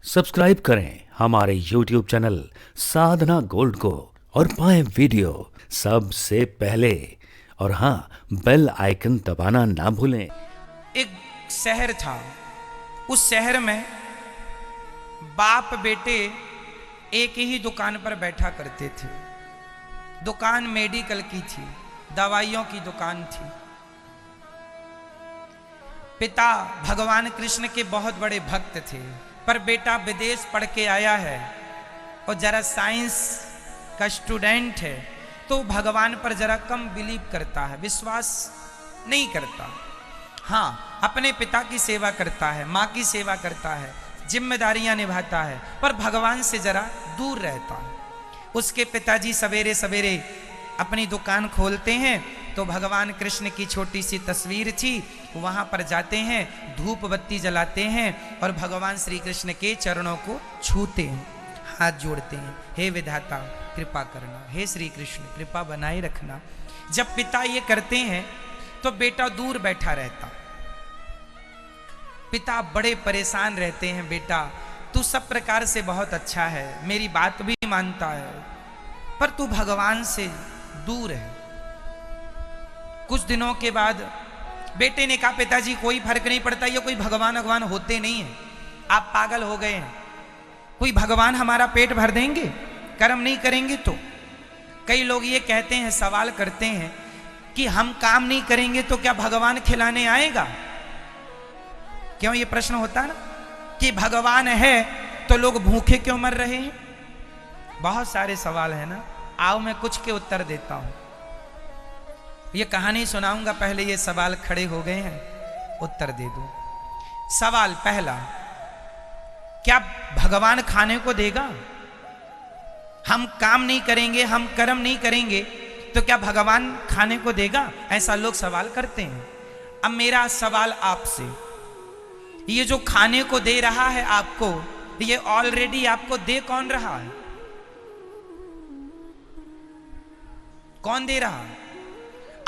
Subscribe करें हमारे YouTube channel साधना gold को और पाएं वीडियो सबसे पहले। और हाँ, बेल आइकन दबाना ना भूलें। एक शहर था, उस शहर में बाप बेटे एक ही दुकान पर बैठा करते थे। दुकान मेडिकल की थी, दवाइयों की दुकान थी। पिता भगवान कृष्ण के बहुत बड़े भक्त थे, पर बेटा विदेश पढ़ के आया है और जरा साइंस का स्टूडेंट है, तो भगवान पर जरा कम बिलीव करता है, विश्वास नहीं करता। हाँ, अपने पिता की सेवा करता है, माँ की सेवा करता है, जिम्मेदारियां निभाता है, पर भगवान से जरा दूर रहता है। उसके पिताजी सवेरे सवेरे अपनी दुकान खोलते हैं तो भगवान कृष्ण की छोटी सी तस्वीर थी, वहां पर जाते हैं, धूप बत्ती जलाते हैं और भगवान श्री कृष्ण के चरणों को छूते हैं, हाथ जोड़ते हैं, हे विधाता कृपा करना, हे श्री कृष्ण कृपा बनाए रखना। जब पिता ये करते हैं तो बेटा दूर बैठा रहता। पिता बड़े परेशान रहते हैं, बेटा तू सब प्रकार से बहुत अच्छा है, मेरी बात भी मानता है, पर तू भगवान से दूर है। कुछ दिनों के बाद बेटे ने कहा, पिताजी कोई फर्क नहीं पड़ता, ये कोई भगवान होते नहीं है, आप पागल हो गए हैं, कोई भगवान हमारा पेट भर देंगे कर्म नहीं करेंगे तो। कई लोग ये कहते हैं, सवाल करते हैं कि हम काम नहीं करेंगे तो क्या भगवान खिलाने आएगा? क्यों ये प्रश्न होता है ना कि भगवान है तो लोग भूखे क्यों मर रहे हैं? बहुत सारे सवाल है ना, आओ मैं कुछ के उत्तर देता हूं। ये कहानी सुनाऊंगा, पहले ये सवाल खड़े हो गए हैं, उत्तर दे दो। सवाल पहला, क्या भगवान खाने को देगा? हम काम नहीं करेंगे, हम कर्म नहीं करेंगे तो क्या भगवान खाने को देगा? ऐसा लोग सवाल करते हैं। अब मेरा सवाल आपसे, ये जो खाने को दे रहा है आपको, ये ऑलरेडी आपको दे कौन रहा है? कौन दे रहा है?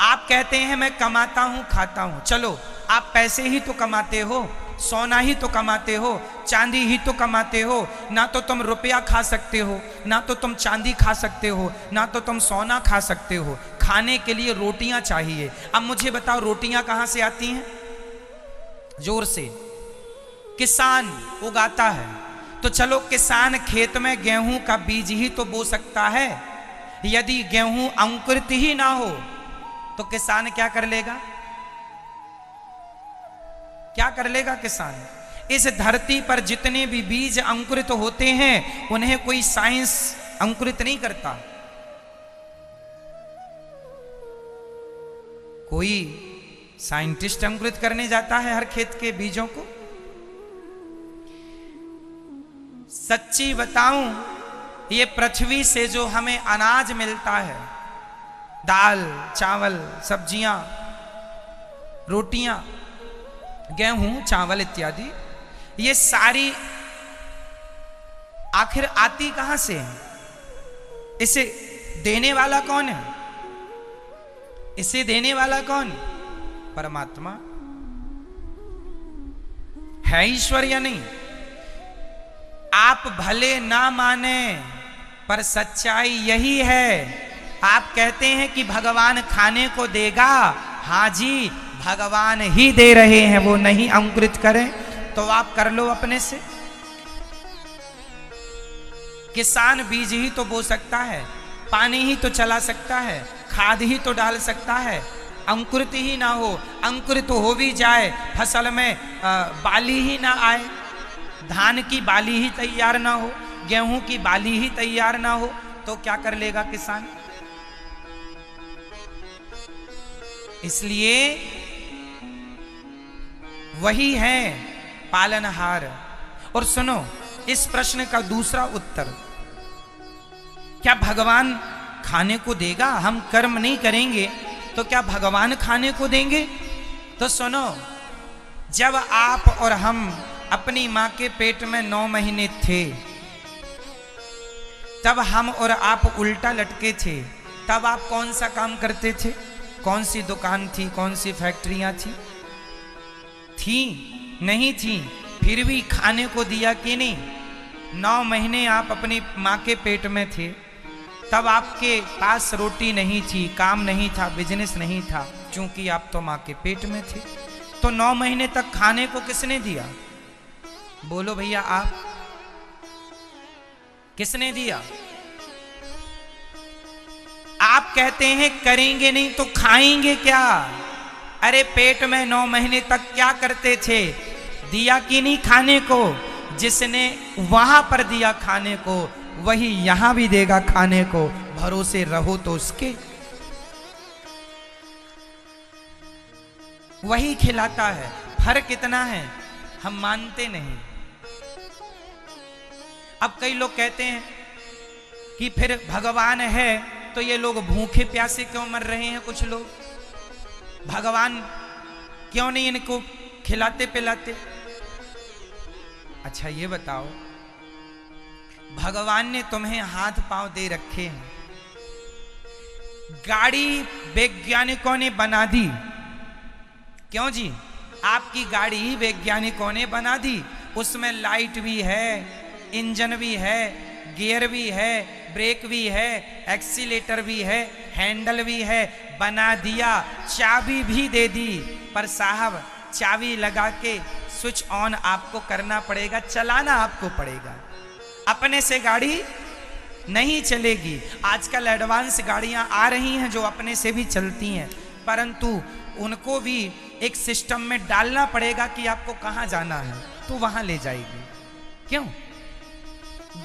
आप कहते हैं मैं कमाता हूं खाता हूं, चलो आप पैसे ही तो कमाते हो, सोना ही तो कमाते हो, चांदी ही तो कमाते हो। ना तो तुम रुपया खा सकते हो, ना तो तुम चांदी खा सकते हो, ना तो तुम सोना खा सकते हो। खाने के लिए रोटियां चाहिए। अब मुझे बताओ, रोटियां कहां से आती हैं? जोर से। किसान उगाता है, तो चलो किसान खेत में गेहूं का बीज ही तो बो सकता है। यदि गेहूं अंकुरित ही ना हो तो किसान क्या कर लेगा? क्या कर लेगा किसान? इस धरती पर जितने भी बीज अंकुरित होते हैं उन्हें कोई साइंस अंकुरित नहीं करता। कोई साइंटिस्ट अंकुरित करने जाता है हर खेत के बीजों को? सच्ची बताऊं, ये पृथ्वी से जो हमें अनाज मिलता है, दाल चावल सब्जियां रोटियां गेहूं चावल इत्यादि, ये सारी आखिर आती कहां से है? इसे देने वाला कौन है? इसे देने वाला कौन? परमात्मा है। ईश्वर या नहीं? आप भले ना माने पर सच्चाई यही है। आप कहते हैं कि भगवान खाने को देगा, हाँ जी भगवान ही दे रहे हैं, वो नहीं अंकुरित करें तो आप कर लो अपने से। किसान बीज ही तो बो सकता है, पानी ही तो चला सकता है, खाद ही तो डाल सकता है। अंकुरित ही ना हो, अंकुरित हो भी जाए, फसल में बाली ही ना आए, धान की बाली ही तैयार ना हो, गेहूं की बाली ही तैयार ना हो, तो क्या कर लेगा किसान? इसलिए वही है पालनहार। और सुनो इस प्रश्न का दूसरा उत्तर, क्या भगवान खाने को देगा? हम कर्म नहीं करेंगे तो क्या भगवान खाने को देंगे? तो सुनो, जब आप और हम अपनी मां के पेट में 9 महीने थे, तब हम और आप उल्टा लटके थे, तब आप कौन सा काम करते थे? कौन सी दुकान थी? कौन सी फैक्ट्रियां थी? नहीं थी, फिर भी खाने को दिया कि नहीं? 9 महीने आप अपनी माँ के पेट में थे, तब आपके पास रोटी नहीं थी, काम नहीं था, बिजनेस नहीं था, क्योंकि आप तो माँ के पेट में थे। तो 9 महीने तक खाने को किसने दिया? बोलो भैया, आप किसने दिया? आप कहते हैं करेंगे नहीं तो खाएंगे क्या? अरे पेट में 9 महीने तक क्या करते थे? दिया कि नहीं खाने को? जिसने वहां पर दिया खाने को, वही यहां भी देगा खाने को। भरोसे रहो तो उसके, वही खिलाता है। फर्क कितना है हम मानते नहीं। अब कई लोग कहते हैं कि फिर भगवान है तो ये लोग भूखे प्यासे क्यों मर रहे हैं? कुछ लोग, भगवान क्यों नहीं इनको खिलाते पिलाते? अच्छा ये बताओ, भगवान ने तुम्हें हाथ पांव दे रखे हैं, गाड़ी वैज्ञानिकों ने बना दी, क्यों जी? आपकी गाड़ी वैज्ञानिकों ने बना दी, उसमें लाइट भी है, इंजन भी है, गियर भी है, ब्रेक भी है, एक्सीलेटर भी है, हैंडल भी है, बना दिया, चाबी भी दे दी। पर साहब चाबी लगा के स्विच ऑन आपको करना पड़ेगा, चलाना आपको पड़ेगा। अपने से गाड़ी नहीं चलेगी। आजकल एडवांस गाड़ियां आ रही हैं जो अपने से भी चलती हैं, परंतु उनको भी एक सिस्टम में डालना पड़ेगा कि आपको कहां जाना है तो वहां ले जाएगी। क्यों?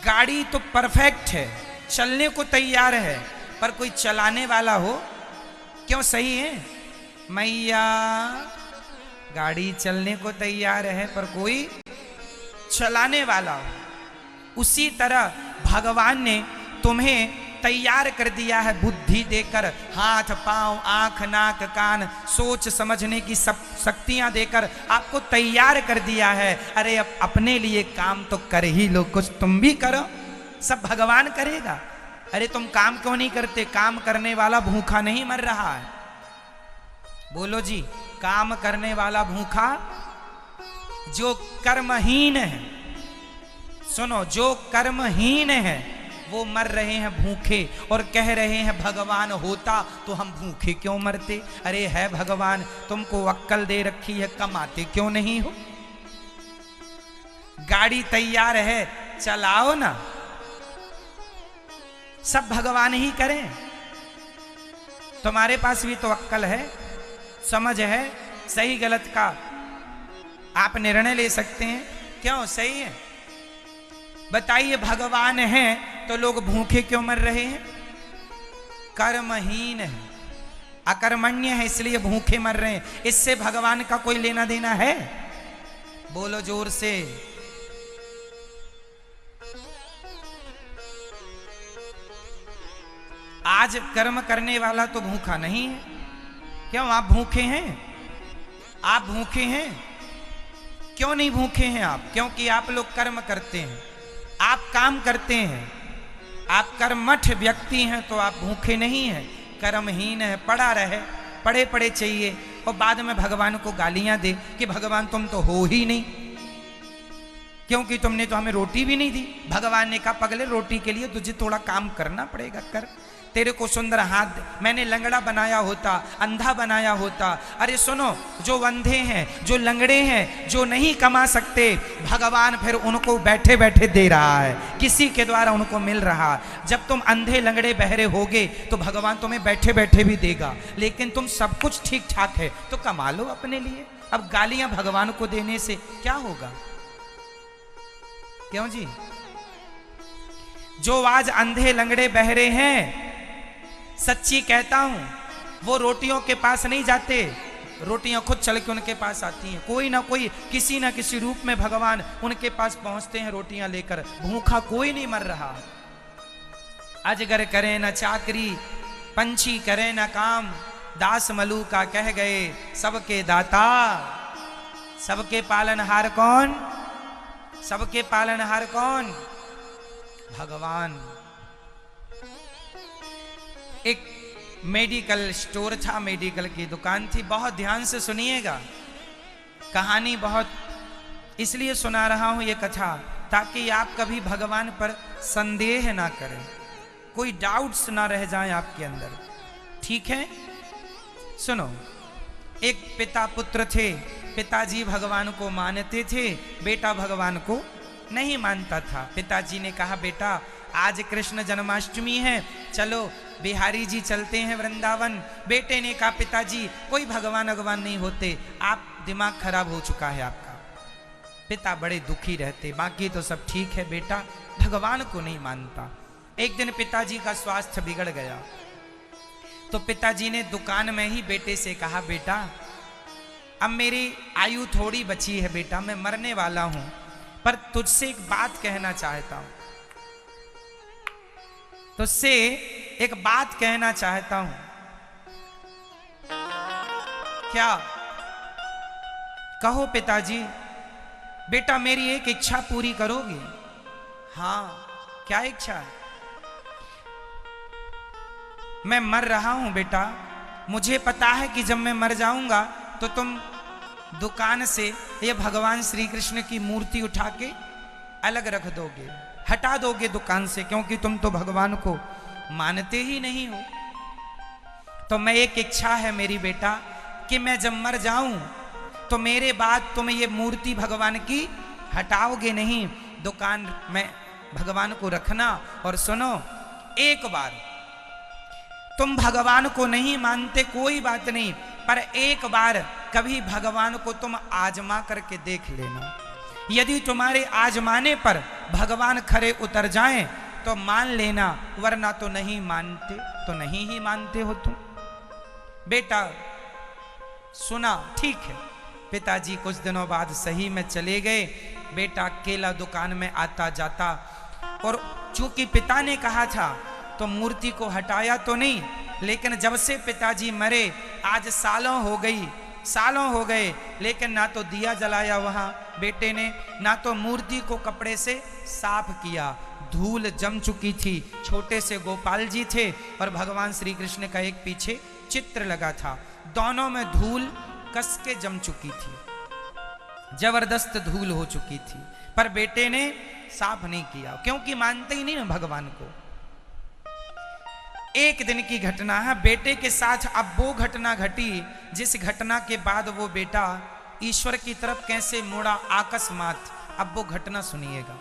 गाड़ी तो परफेक्ट है, चलने को तैयार है, पर कोई चलाने वाला हो। क्यों? सही है मैया, गाड़ी चलने को तैयार है पर कोई चलाने वाला हो। उसी तरह भगवान ने तुम्हें तैयार कर दिया है, बुद्धि देकर, हाथ पांव आंख नाक कान सोच समझने की सब शक्तियां देकर आपको तैयार कर दिया है। अरे अब अपने लिए काम तो कर ही लो, कुछ तुम भी करो, सब भगवान करेगा। अरे तुम काम क्यों नहीं करते? काम करने वाला भूखा नहीं मर रहा है। बोलो जी, काम करने वाला भूखा, जो कर्महीन है, सुनो, जो कर्महीन है वो मर रहे हैं भूखे और कह रहे हैं भगवान होता तो हम भूखे क्यों मरते। अरे है भगवान, तुमको अक्ल दे रखी है, कमाते क्यों नहीं हो? गाड़ी तैयार है, चलाओ ना, सब भगवान ही करें। तुम्हारे पास भी तो अक्ल है, समझ है, सही गलत का आप निर्णय ले सकते हैं। क्यों? सही है। बताइए, भगवान है तो लोग भूखे क्यों मर रहे हैं? कर्महीन है, अकर्मण्य है, इसलिए भूखे मर रहे हैं। इससे भगवान का कोई लेना देना है? बोलो जोर से। आज कर्म करने वाला तो भूखा नहीं है। क्यों? आप भूखे हैं? आप भूखे हैं? क्यों नहीं भूखे हैं आप? क्योंकि आप लोग कर्म करते हैं, आप काम करते हैं, आप कर्मठ व्यक्ति हैं, तो आप भूखे नहीं हैं। कर्महीन है, पड़ा रहे, पड़े पड़े चाहिए, और बाद में भगवान को गालियां दे कि भगवान तुम तो हो ही नहीं, क्योंकि तुमने तो हमें रोटी भी नहीं दी। भगवान ने कहा पगले, रोटी के लिए तुझे थोड़ा काम करना पड़ेगा, कर। तेरे को सुंदर हाथ, मैंने लंगड़ा बनाया होता, अंधा बनाया होता। अरे सुनो, जो अंधे हैं, जो लंगड़े हैं, जो नहीं कमा सकते, भगवान फिर उनको बैठे बैठे दे रहा है, किसी के द्वारा उनको मिल रहा। जब तुम अंधे लंगड़े बहरे होगे तो भगवान तुम्हें बैठे बैठे भी देगा, लेकिन तुम सब कुछ ठीक ठाक है तो कमा लो अपने लिए। अब गालियां भगवान को देने से क्या होगा? क्यों जी? जो आज अंधे लंगड़े बहरे हैं, सच्ची कहता हूं, वो रोटियों के पास नहीं जाते, रोटियां खुद चल के उनके पास आती हैं। कोई ना कोई, किसी ना किसी रूप में भगवान उनके पास पहुंचते हैं रोटियां लेकर। भूखा कोई नहीं मर रहा। अजगर करे न चाकरी, पंछी करे न काम, दास मलूका कह गए सबके दाता। सबके पालनहार कौन? सबके पालनहार कौन? भगवान। एक मेडिकल स्टोर था, मेडिकल की दुकान थी। बहुत ध्यान से सुनिएगा, कहानी बहुत इसलिए सुना रहा हूं ये कथा ताकि आप कभी भगवान पर संदेह ना करें, कोई डाउट्स ना रह जाएं आपके अंदर। ठीक है, सुनो। एक पिता पुत्र थे, पिताजी भगवान को मानते थे, बेटा भगवान को नहीं मानता था। पिताजी ने कहा, बेटा आज कृष्ण जन्माष्टमी है, चलो बिहारी जी चलते हैं वृंदावन। बेटे ने कहा, पिताजी कोई भगवान भगवान नहीं होते, आप दिमाग खराब हो चुका है आपका। पिता बड़े दुखी रहते, बाकी तो सब ठीक है, बेटा भगवान को नहीं मानता। एक दिन पिताजी का स्वास्थ्य बिगड़ गया, तो पिताजी ने दुकान में ही बेटे से कहा, बेटा अब मेरी आयु थोड़ी बची है बेटा, मैं मरने वाला हूं, पर तुझसे एक बात कहना चाहता हूं, तुझसे एक बात कहना चाहता हूं। क्या? कहो पिताजी। बेटा मेरी एक इच्छा पूरी करोगे? हाँ, क्या इच्छा है? मैं मर रहा हूं बेटा, मुझे पता है कि जब मैं मर जाऊंगा तो तुम दुकान से ये भगवान श्री कृष्ण की मूर्ति उठा के अलग रख दोगे, हटा दोगे दुकान से, क्योंकि तुम तो भगवान को मानते ही नहीं हो। तो मैं एक इच्छा है मेरी बेटा कि मैं जब मर जाऊं तो मेरे बाद तुम ये मूर्ति भगवान की हटाओगे नहीं, दुकान में भगवान को रखना। और सुनो, एक बार तुम भगवान को नहीं मानते कोई बात नहीं, पर एक बार कभी भगवान को तुम आजमा करके देख लेना। यदि तुम्हारे आजमाने पर भगवान खरे उतर जाएं तो मान लेना, वरना तो नहीं मानते, तो नहीं ही मानते हो तुम। बेटा सुना, ठीक है। पिताजी कुछ दिनों बाद सही में चले गए। बेटा अकेला दुकान में आता जाता, और चूंकि पिता ने कहा था तो मूर्ति को हटाया तो नहीं, लेकिन जब से पिताजी मरे आज सालों हो गए, लेकिन ना तो दिया जलाया वहां बेटे ने, ना तो मूर्ति को कपड़े से साफ किया। धूल जम चुकी थी। छोटे से गोपाल जी थे और भगवान श्री कृष्ण का एक पीछे चित्र लगा था, दोनों में धूल कस के जम चुकी थी, जबरदस्त धूल हो चुकी थी, पर बेटे ने साफ नहीं किया, क्योंकि मानते ही नहीं ना भगवान को। एक दिन की घटना है, बेटे के साथ अब वो घटना घटी जिस घटना के बाद वो बेटा ईश्वर की तरफ कैसे मुड़ा अकस्मात। अब वो घटना सुनिएगा।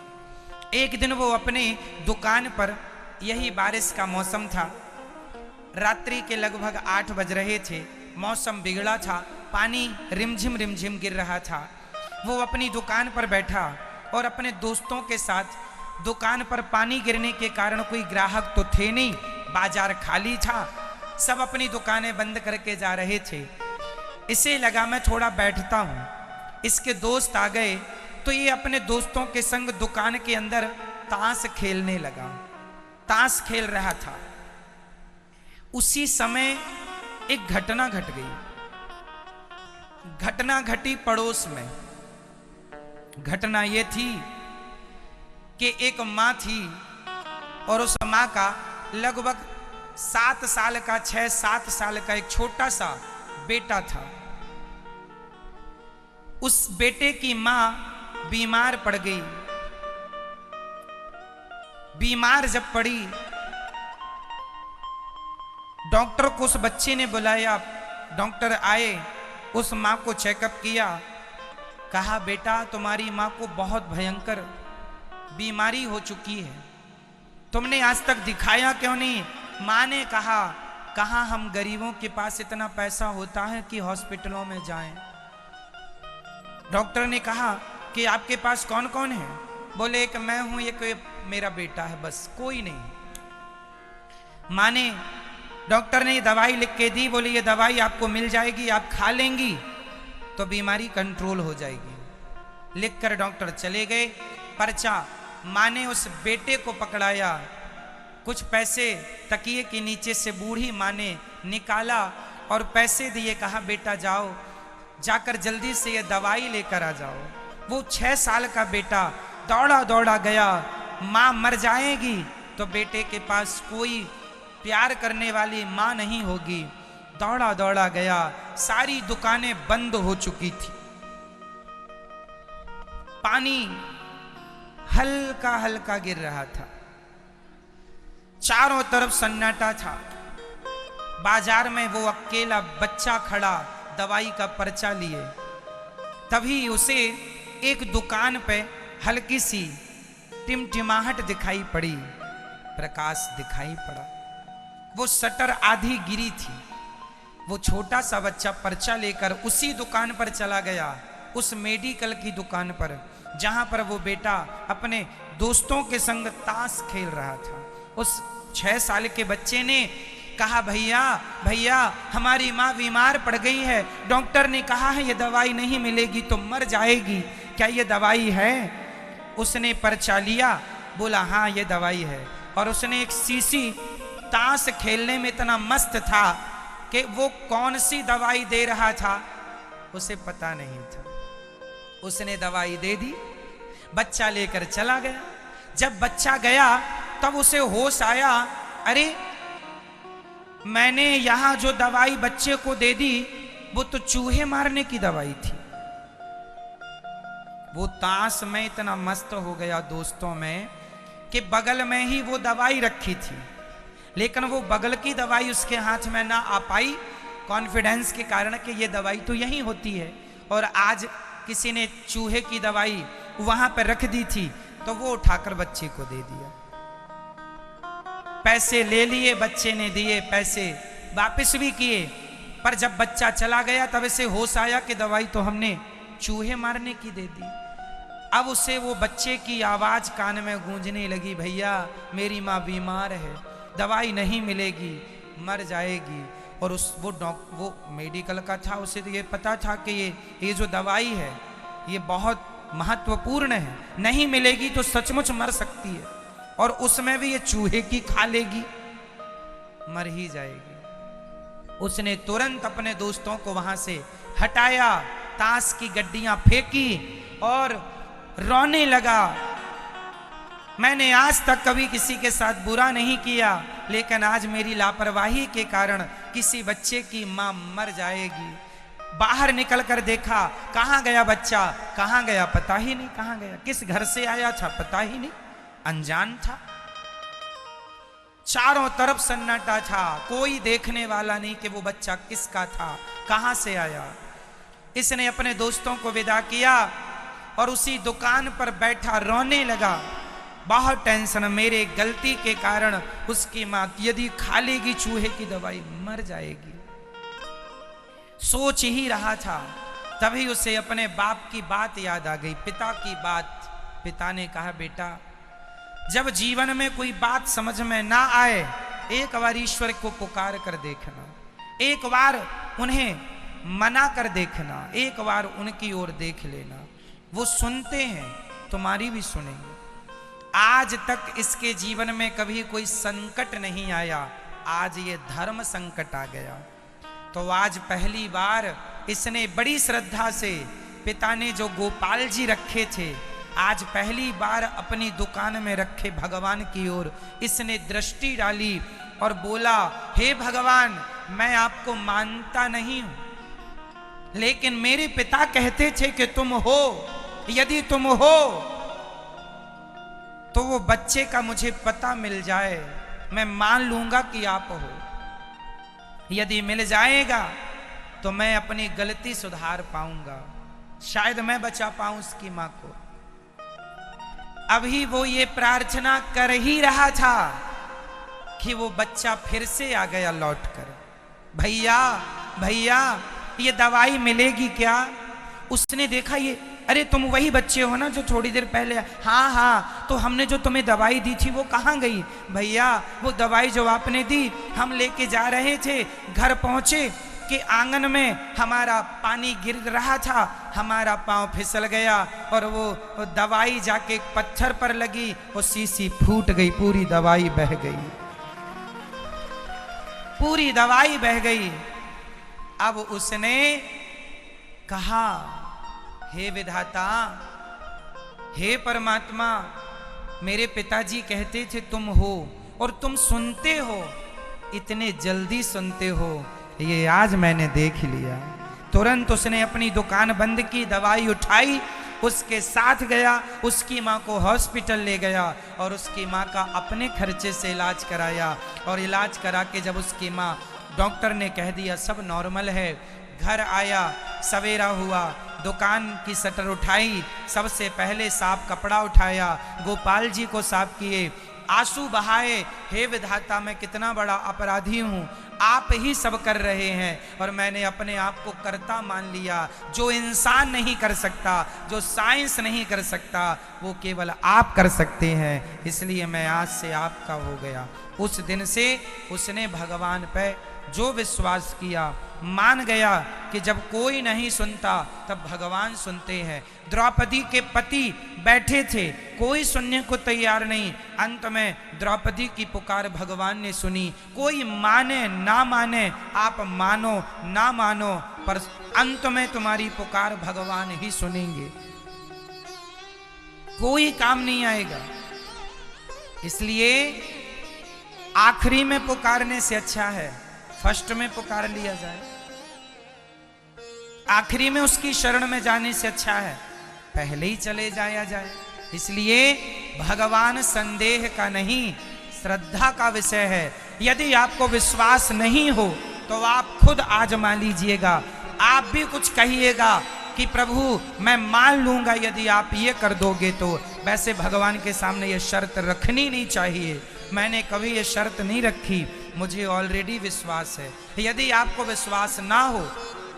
एक दिन वो अपने दुकान पर, यही बारिश का मौसम था, रात्रि के लगभग 8 बज रहे थे, मौसम बिगड़ा था, पानी रिमझिम गिर रहा था। वो अपनी दुकान पर बैठा और अपने दोस्तों के साथ, दुकान पर पानी गिरने के कारण कोई ग्राहक तो थे नहीं, बाजार खाली था, सब अपनी दुकानें बंद करके जा रहे थे। इसे लगा मैं थोड़ा बैठता हूं। इसके दोस्त आ गए तो ये अपने दोस्तों के संग दुकान के अंदर ताश खेलने लगा, ताश खेल रहा था। उसी समय एक घटना घट गई। घटना घटी पड़ोस में। घटना यह थी कि एक मां थी और उस मां का लगभग 7 साल का, 6-7 साल का एक छोटा सा बेटा था। उस बेटे की मां बीमार पड़ गई। बीमार जब पड़ी, डॉक्टर को उस बच्चे ने बुलाया। डॉक्टर आए, उस मां को चेकअप किया, कहा बेटा तुम्हारी मां को बहुत भयंकर बीमारी हो चुकी है, तुमने आज तक दिखाया क्यों नहीं? मां ने कहा, कहां हम गरीबों के पास इतना पैसा होता है कि हॉस्पिटलों में जाएं। डॉक्टर ने कहा कि आपके पास कौन कौन है? बोले एक मैं हूं, एक मेरा बेटा है, बस कोई नहीं। मां ने, डॉक्टर ने दवाई लिख के दी, बोले ये दवाई आपको मिल जाएगी, आप खा लेंगी तो बीमारी कंट्रोल हो जाएगी। लिखकर डॉक्टर चले गए। पर्चा मां ने उस बेटे को पकड़ाया, कुछ पैसे तकिए के नीचे से बूढ़ी मां ने निकाला और पैसे दिए, कहा बेटा जाओ, जाकर जल्दी से ये दवाई लेकर आ जाओ। वो 6 साल का बेटा दौड़ा दौड़ा गया। मां मर जाएगी तो बेटे के पास कोई प्यार करने वाली मां नहीं होगी। दौड़ा दौड़ा गया, सारी दुकानें बंद हो चुकी थी, पानी हल्का हल्का गिर रहा था। चारों तरफ सन्नाटा था। बाजार में वो अकेला बच्चा खड़ा दवाई का पर्चा लिए। तभी उसे एक दुकान पे हल्की सी टिमटिमाहट दिखाई पड़ी, प्रकाश दिखाई पड़ा। वो शटर आधी गिरी थी। वो छोटा सा बच्चा पर्चा लेकर उसी दुकान पर चला गया, उस मेडिकल की दुकान पर जहां पर वो बेटा अपने दोस्तों के संग ताश खेल रहा था। उस 6 साल के बच्चे ने कहा, भैया भैया हमारी माँ बीमार पड़ गई है, डॉक्टर ने कहा है ये दवाई नहीं मिलेगी तो मर जाएगी, क्या ये दवाई है? उसने पर्चा लिया, बोला हाँ ये दवाई है। और उसने एक शीशी ताश खेलने में इतना मस्त था कि वो कौन सी दवाई दे रहा था उसे पता नहीं था। उसने दवाई दे दी, बच्चा लेकर चला गया। जब बच्चा गया तब उसे होश आया, अरे मैंने यहां जो दवाई बच्चे को दे दी वो तो चूहे मारने की दवाई थी। वो ताश में इतना मस्त हो गया दोस्तों में कि बगल में ही वो दवाई रखी थी, लेकिन वो बगल की दवाई उसके हाथ में ना आ पाई, कॉन्फिडेंस के कारण कि ये दवाई तो यहीं होती है। और आज किसी ने चूहे की दवाई वहां पर रख दी थी तो वो उठाकर बच्चे को दे दिया। पैसे ले लिए, बच्चे ने दिए, पैसे वापस भी किए। पर जब बच्चा चला गया तब इसे होश आया कि दवाई तो हमने चूहे मारने की दे दी। अब उसे वो बच्चे की आवाज कान में गूंजने लगी, भैया मेरी माँ बीमार है, दवाई नहीं मिलेगी, मर जाएगी। और वो मेडिकल का था, उसे तो ये पता था कि ये जो दवाई है ये बहुत महत्वपूर्ण है, नहीं मिलेगी तो सचमुच मर सकती है, और उसमें भी ये चूहे की खा लेगी, मर ही जाएगी। उसने तुरंत अपने दोस्तों को वहां से हटाया, ताश की गड्डियां फेंकी और रोने लगा। मैंने आज तक कभी किसी के साथ बुरा नहीं किया, लेकिन आज मेरी लापरवाही के कारण किसी बच्चे की मां मर जाएगी। बाहर निकल कर देखा, कहां गया बच्चा, कहां गया पता ही नहीं, कहां गया, किस घर से आया था पता ही नहीं, अनजान था। चारों तरफ सन्नाटा था, कोई देखने वाला नहीं कि वो बच्चा किसका था, कहां से आया। इसने अपने दोस्तों को विदा किया और उसी दुकान पर बैठा रोने लगा। बहुत टेंशन, मेरे गलती के कारण उसकी मां यदि खा लेगी चूहे की दवाई मर जाएगी। सोच ही रहा था, तभी उसे अपने बाप की बात याद आ गई, पिता की बात। पिता ने कहा, बेटा जब जीवन में कोई बात समझ में ना आए, एक बार ईश्वर को पुकार कर देखना, एक बार उन्हें मना कर देखना, एक बार उनकी ओर देख लेना, वो सुनते हैं, तुम्हारी भी सुनेंगे। आज तक इसके जीवन में कभी कोई संकट नहीं आया, आज ये धर्म संकट आ गया। तो आज पहली बार इसने बड़ी श्रद्धा से, पिता ने जो गोपाल जी रखे थे, आज पहली बार अपनी दुकान में रखे भगवान की ओर इसने दृष्टि डाली और बोला, हे भगवान मैं आपको मानता नहीं हूं, लेकिन मेरे पिता कहते थे कि तुम हो, यदि तुम हो तो वो बच्चे का मुझे पता मिल जाए, मैं मान लूंगा कि आप हो। यदि मिल जाएगा तो मैं अपनी गलती सुधार पाऊंगा, शायद मैं बचा पाऊं उसकी मां को। अभी वो ये प्रार्थना कर ही रहा था कि वो बच्चा फिर से आ गया लौट कर, भैया भैया ये दवाई मिलेगी क्या? उसने देखा, ये अरे तुम वही बच्चे हो ना जो थोड़ी देर पहले, हाँ हाँ, तो हमने जो तुम्हें दवाई दी थी वो कहाँ गई? भैया वो दवाई जो आपने दी हम लेके जा रहे थे, घर पहुंचे कि आंगन में हमारा पानी गिर रहा था, हमारा पांव फिसल गया और वो दवाई जाके एक पत्थर पर लगी, वो शीशी फूट गई, पूरी दवाई बह गई, पूरी दवाई बह गई। अब उसने कहा, हे विधाता, हे परमात्मा, मेरे पिताजी कहते थे तुम हो और तुम सुनते हो, इतने जल्दी सुनते हो, ये आज मैंने देख लिया। तुरंत उसने अपनी दुकान बंद की, दवाई उठाई उसके साथ गया, उसकी माँ को हॉस्पिटल ले गया और उसकी माँ का अपने खर्चे से इलाज कराया। और इलाज करा के जब उसकी माँ, डॉक्टर ने कह दिया सब नॉर्मल है, घर आया, सवेरा हुआ, दुकान की शटर उठाई, सबसे पहले साफ कपड़ा उठाया, गोपाल जी को साफ किए, आंसू बहाए, हे विधाता मैं कितना बड़ा अपराधी हूँ, आप ही सब कर रहे हैं और मैंने अपने आप को कर्ता मान लिया। जो इंसान नहीं कर सकता, जो साइंस नहीं कर सकता, वो केवल आप कर सकते हैं, इसलिए मैं आज से आपका हो गया। उस दिन से उसने भगवान पे जो विश्वास किया, मान गया कि जब कोई नहीं सुनता तब भगवान सुनते हैं। द्रौपदी के पति बैठे थे, कोई सुनने को तैयार नहीं, अंत में द्रौपदी की पुकार भगवान ने सुनी। कोई माने ना माने, आप मानो ना मानो, पर अंत में तुम्हारी पुकार भगवान ही सुनेंगे, कोई काम नहीं आएगा। इसलिए आखिरी में पुकारने से अच्छा है फर्स्ट में पुकार लिया जाए, आखिरी में उसकी शरण में जाने से अच्छा है पहले ही चले जाया जाए। इसलिए भगवान संदेह का नहीं, श्रद्धा का विषय है। यदि आपको विश्वास नहीं हो तो आप खुद आजमा लीजिएगा। आप भी कुछ कहिएगा कि प्रभु मैं मान लूंगा यदि आप ये कर दोगे तो। वैसे भगवान के सामने ये शर्त रखनी नहीं चाहिए, मैंने कभी ये शर्त नहीं रखी, मुझे ऑलरेडी विश्वास है। यदि आपको विश्वास ना हो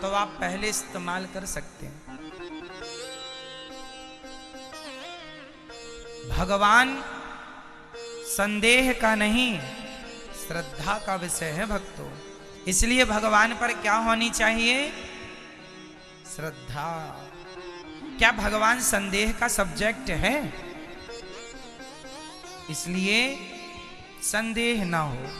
तो आप पहले इस्तेमाल कर सकते हैं। भगवान संदेह का नहीं, श्रद्धा का विषय है भक्तों। इसलिए भगवान पर क्या होनी चाहिए? श्रद्धा। क्या भगवान संदेह का सब्जेक्ट है? इसलिए संदेह ना हो।